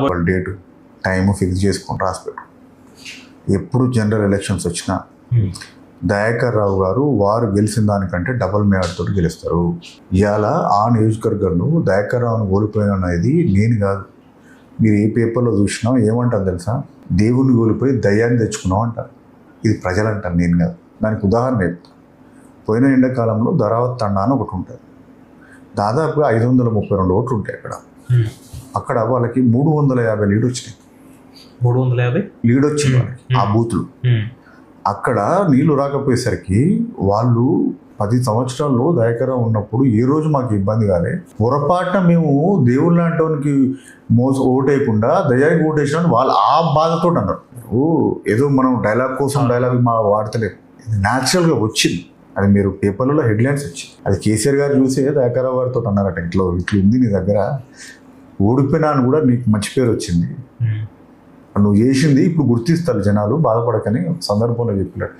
వాళ్ళ date time fix చేసుకొని రాసిపెట్టు. ఎప్పుడు జనరల్ ఎలక్షన్స్ వచ్చినా దయాకర్ రావు గారు వారు గెలిచిన దానికంటే డబల్ మేడతో గెలుస్తారు. ఇవాళ ఆ నియోజకవర్గంలో దయాకర్ రావును కోల్పోయిన అనేది నేను కాదు, మీరు ఏ పేపర్లో చూసినా ఏమంటారు తెలుసా, దేవుణ్ణి కోల్పోయి దయ్యాన్ని తెచ్చుకున్నాం అంటారు. ఇది ప్రజలు అంటారు, నేను కాదు. దానికి ఉదాహరణ చెప్తాను. పోయిన ఎండాకాలంలో ధరావత్ తండా అని ఒకటి ఉంటుంది. దాదాపుగా 532 ఓట్లు ఉంటాయి అక్కడ వాళ్ళకి 350 లీడ్ వచ్చినాయి. 350 లీడ్ వచ్చింది వాళ్ళకి ఆ బూత్లు. అక్కడ నీళ్లు రాకపోయేసరికి వాళ్ళు 10 సంవత్సరాల్లో దయాకర్ రావు ఉన్నప్పుడు ఏ రోజు మాకు ఇబ్బంది కాలే. పొరపాటున మేము దేవుళ్ళ లాంటి ఓటేయకుండా దయానికి ఓటేసినట్టు వాళ్ళు ఆ బాధతో అన్నారు. ఏదో మనం డైలాగ్ కోసం డైలాగ్ మా వాడతలేదు, ఇది న్యాచురల్గా వచ్చింది. అది మీరు పేపర్లలో హెడ్లైన్స్ వచ్చింది. అది కేసీఆర్ గారు చూసి దయాకర్ రావు గారితో అన్నారట, ఇట్లా ఉంది నీ దగ్గర, ఓడిపోయినా అని కూడా నీకు మంచి పేరు వచ్చింది, నువ్వు చేసింది ఇప్పుడు గుర్తిస్తారు జనాలు, బాధపడకని సందర్భంలో చెప్పినాడు.